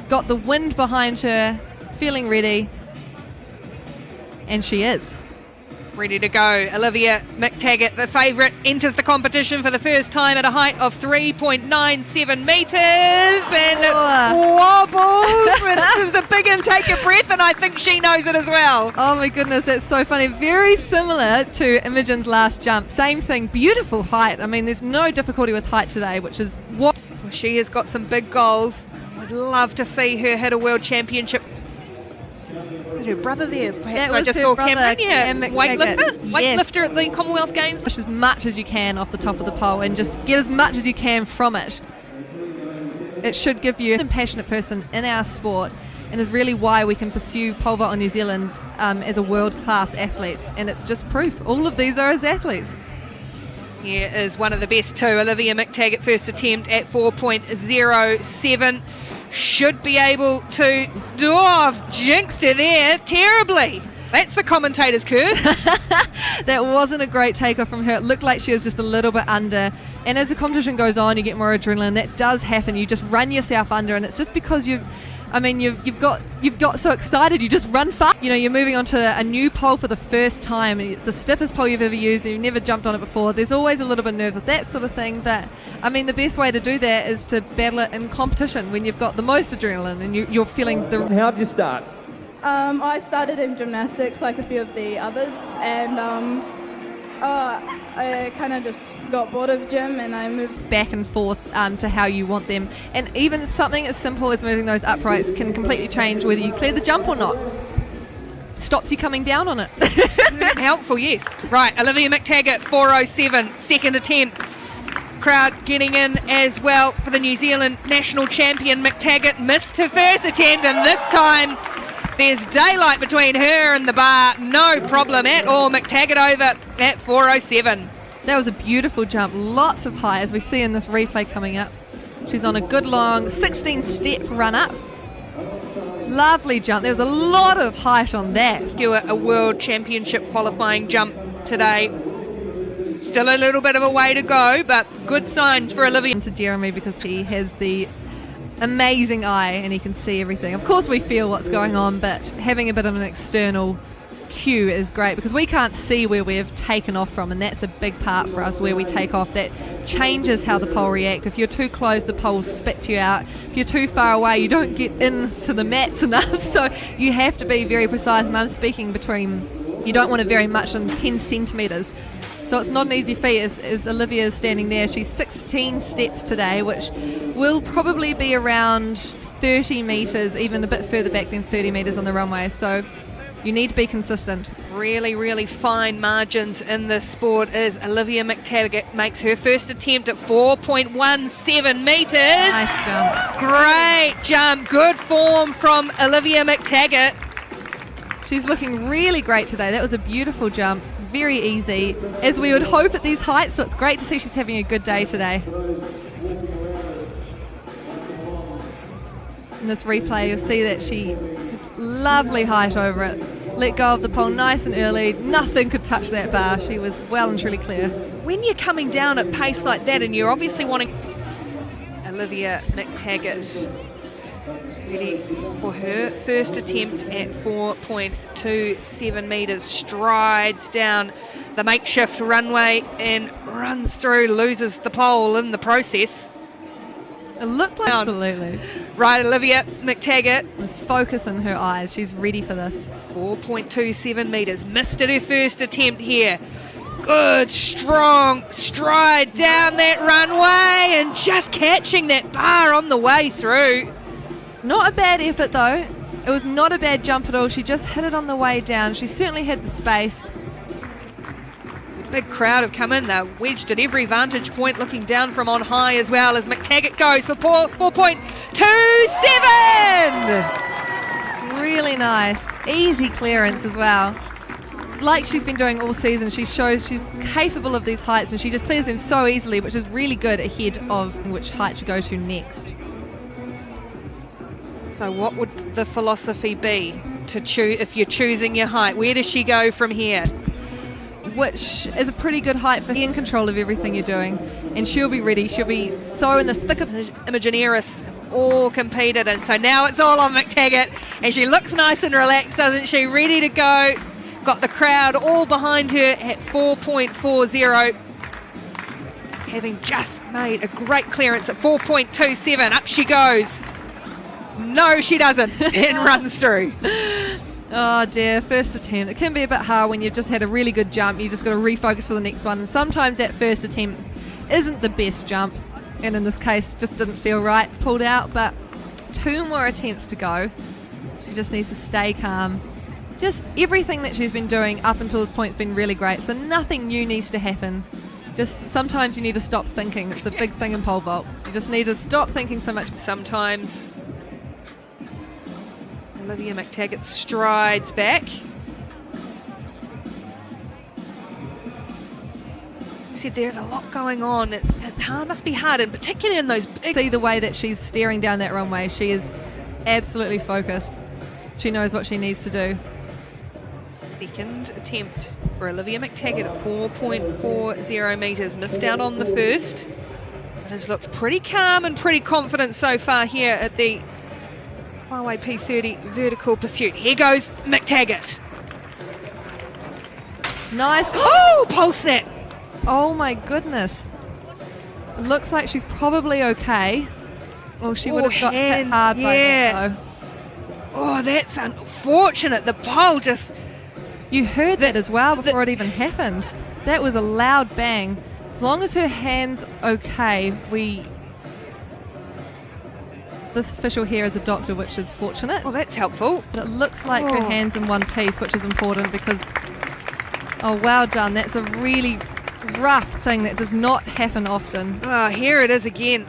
got the wind behind her, feeling ready, and she is. Ready to go. Olivia McTaggart, the favourite, enters the competition for the first time at a height of 3.97 metres, and it wobbles. It was a big intake of breath, and I think she knows it as well. Oh my goodness, that's so funny. Very similar to Imogen's last jump. Same thing, beautiful height. I mean, there's no difficulty with height today, which is what... Well, she has got some big goals. I'd love to see her hit a world championship. Her brother there, that I was just her saw brother, Cameron, weightlifter Yes. at the Commonwealth Games. Push as much as you can off the top of the pole and just get as much as you can from it. It should give you a passionate person in our sport, and is really why we can pursue pole vault on New Zealand as a world-class athlete, and it's just proof. All of these are as athletes. Here is one of the best too, Olivia McTaggart, first attempt at 4.07. Should be able to... Oh, I've jinxed her there terribly. That's the commentator's curse. That wasn't a great takeoff from her. It looked like she was just a little bit under. And as the competition goes on, you get more adrenaline. That does happen. You just run yourself under, and it's just because you've got so excited, you just run fast. You know, you're moving onto a new pole for the first time, and it's the stiffest pole you've ever used, and you've never jumped on it before. There's always a little bit of nerves with that sort of thing, but I mean, the best way to do that is to battle it in competition when you've got the most adrenaline and you're feeling the... How did you start? I started in gymnastics like a few of the others, and I kind of just got bored of gym and I moved back and forth to how you want them. And even something as simple as moving those uprights can completely change whether you clear the jump or not. Stops you coming down on it. Helpful, yes. Right, Olivia McTaggart, 4.07, second attempt. Crowd getting in as well for the New Zealand national champion. McTaggart missed her first attempt, and this time there's daylight between her and the bar. No problem at all. McTaggart over at 4.07. That was a beautiful jump. Lots of height, as we see in this replay coming up. She's on a good long 16-step run up. Lovely jump. There was a lot of height on that. Do a world championship qualifying jump today. Still a little bit of a way to go, but good signs for Olivia. To Jeremy, because he has the amazing eye and he can see everything. Of course we feel what's going on, but having a bit of an external cue is great because we can't see where we've taken off from, and that's a big part for us, where we take off. That changes how the pole reacts. If you're too close, the pole spits you out. If you're too far away, you don't get into the mats enough, so you have to be very precise, and I'm speaking between, you don't want to vary much in 10 centimetres. So it's not an easy feat as Olivia is standing there. She's 16 steps today, which will probably be around 30 metres, even a bit further back than 30 metres on the runway. So you need to be consistent. Really, really fine margins in this sport as Olivia McTaggart makes her first attempt at 4.17 metres. Nice jump. Great jump. Good form from Olivia McTaggart. She's looking really great today. That was a beautiful jump. Very easy, as we would hope at these heights, so it's great to see she's having a good day today. In this replay, you'll see that she has lovely height over it. Let go of the pole nice and early. Nothing could touch that bar. She was well and truly clear. When you're coming down at pace like that and you're obviously wanting... Olivia McTaggart ready for her first attempt at 4.27 metres, strides down the makeshift runway and runs through, loses the pole in the process. It looked like... Absolutely. Right, Olivia McTaggart. There's focus in her eyes. She's ready for this. 4.27 metres. Missed it her first attempt here. Good, strong stride down that runway and just catching that bar on the way through. Not a bad effort though. It was not a bad jump at all. She just hit it on the way down. She certainly had the space. A big crowd have come in. They're wedged at every vantage point, looking down from on high as well as McTaggart goes for 4.27. Really nice. Easy clearance as well. Like she's been doing all season, she shows she's capable of these heights and she just clears them so easily, which is really good ahead of which height to go to next. So what would the philosophy be to choose if you're choosing your height? Where does she go from here? Which is a pretty good height for in control of everything you're doing, and she'll be ready. She'll be so in the thick of... Imogen Eris all competed in. So now it's all on McTaggart, and she looks nice and relaxed, doesn't she? Ready to go. Got the crowd all behind her at 4.40. Having just made a great clearance at 4.27. Up she goes. No, she doesn't. And runs through. Oh dear, first attempt. It can be a bit hard when you've just had a really good jump. You just got to refocus for the next one. And sometimes that first attempt isn't the best jump. And in this case, just didn't feel right. Pulled out, but 2 more attempts to go. She just needs to stay calm. Just everything that she's been doing up until this point has been really great. So nothing new needs to happen. Just sometimes you need to stop thinking. It's a big thing in pole vault. You just need to stop thinking so much. Sometimes Olivia McTaggart strides back. She said there's a lot going on. It must be hard, and particularly in those big... See the way that she's staring down that runway. She is absolutely focused. She knows what she needs to do. Second attempt for Olivia McTaggart at 4.40 metres. Missed out on the first, but has looked pretty calm and pretty confident so far here at the Highway P30 vertical pursuit. Here goes McTaggart. Nice. Oh, pole snap. Oh my goodness. It looks like she's probably okay. Well, she would have got hit hard by that though. Oh, that's unfortunate. The pole just... You heard that as well before it even happened. That was a loud bang. As long as her hand's okay, this official here is a doctor, which is fortunate. Oh, that's helpful. But it looks like her hand's in one piece, which is important because, oh, well done. That's a really rough thing that does not happen often. Oh, here it is again.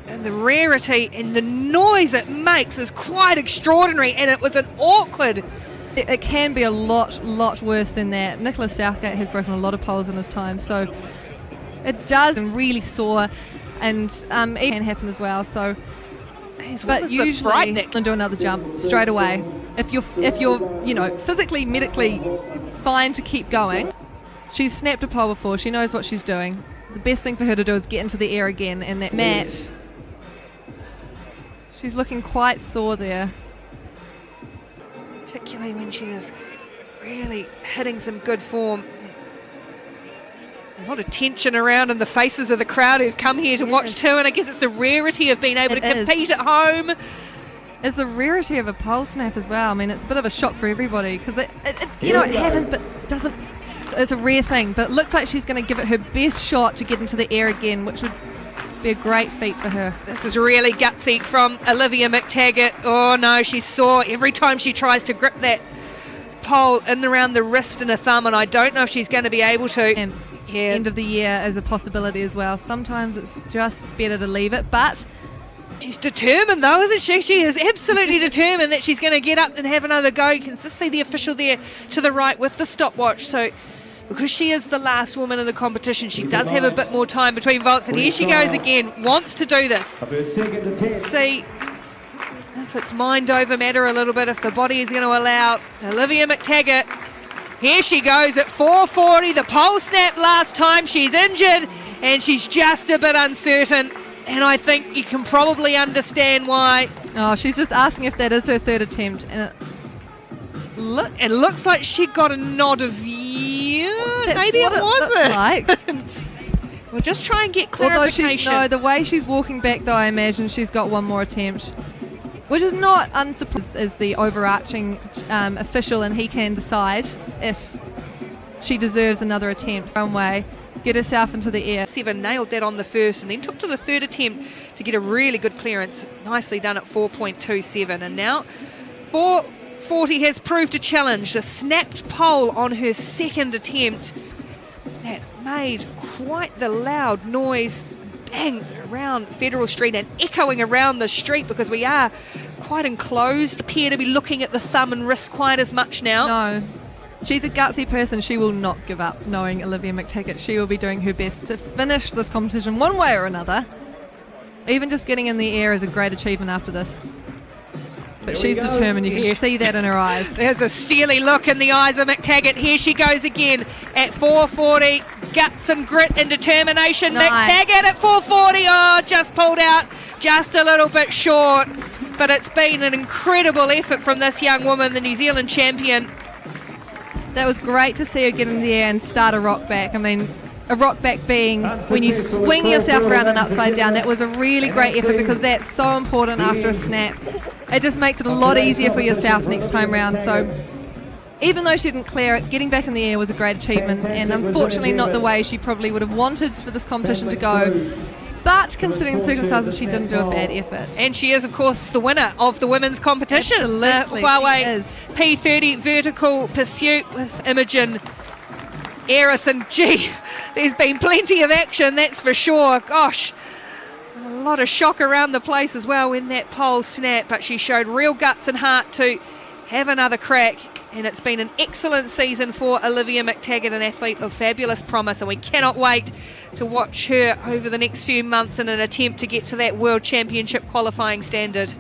And the rarity and the noise it makes is quite extraordinary, and it was an awkward... It can be a lot worse than that. Nicholas Southgate has broken a lot of poles in his time, so it does and really sore, and it can happen as well. So, but usually do another jump straight away. If you're physically, medically fine to keep going. She's snapped a pole before. She knows what she's doing. The best thing for her to do is get into the air again, and that mat. She's looking quite sore there. Particularly when she is really hitting some good form. A lot of tension around in the faces of the crowd who've come here to watch too, and I guess it's the rarity of being able to compete at home. It's the rarity of a pole snap as well. I mean, it's a bit of a shock for everybody because it happens, but it doesn't. It's a rare thing, but it looks like she's going to give it her best shot to get into the air again, which would be a great feat for her. This is really gutsy from Olivia McTaggart. Oh no, she's sore every time she tries to grip that pole in and around the wrist and a thumb, and I don't know if she's going to be able to. End of the year is a possibility as well. Sometimes it's just better to leave it, but she's determined though, isn't she? She is absolutely determined that she's going to get up and have another go. You can just see the official there to the right with the stopwatch. So because she is the last woman in the competition, she does have a bit more time between vaults, and here she goes again, wants to do this. See if it's mind over matter a little bit, if the body is going to allow. Olivia McTaggart, here she goes at 4:40. The pole snapped last time. She's injured and she's just a bit uncertain, and I think you can probably understand why. Oh, she's just asking if that is her third attempt, and it looks like she got a nod of maybe it wasn't. We'll just try and get clarification. The way she's walking back though, I imagine she's got one more attempt, which is not unsurprising as the overarching official, and he can decide if she deserves another attempt. Runway, get herself into the air. 7 nailed that on the first, and then took to the third attempt to get a really good clearance. Nicely done at 4.27, and now 4:40 has proved a challenge. The snapped pole on her second attempt that made quite the loud noise, bang, around Federal Street and echoing around the street, because we are quite enclosed. Appear to be looking at the thumb and wrist quite as much now. No, she's a gutsy person. She will not give up, knowing Olivia McTaggart. She will be doing her best to finish this competition one way or another. Even just getting in the air is a great achievement after this. But she's determined. You can see that in her eyes. There's a steely look in the eyes of McTaggart. Here she goes again at 4:40. Guts and grit and determination. Nice. McTaggart at 4:40. Oh, just pulled out just a little bit short, but it's been an incredible effort from this young woman, the New Zealand champion. That was great to see her get in the air and start a rock back. I mean, a rock back being when you swing yourself around and upside down. That was a really great effort because that's so important after a snap. It just makes it a lot easier for yourself next time round. So even though she didn't clear it, getting back in the air was a great achievement, and unfortunately not the way she probably would have wanted for this competition to go. But considering the circumstances, she didn't do a bad effort. And she is, of course, the winner of the women's competition. Absolutely, Huawei P30 vertical pursuit with Imogen Harrison. Gee, there's been plenty of action, that's for sure. Gosh, a lot of shock around the place as well when that pole snapped, but she showed real guts and heart to have another crack. And it's been an excellent season for Olivia McTaggart, an athlete of fabulous promise, and we cannot wait to watch her over the next few months in an attempt to get to that World Championship qualifying standard.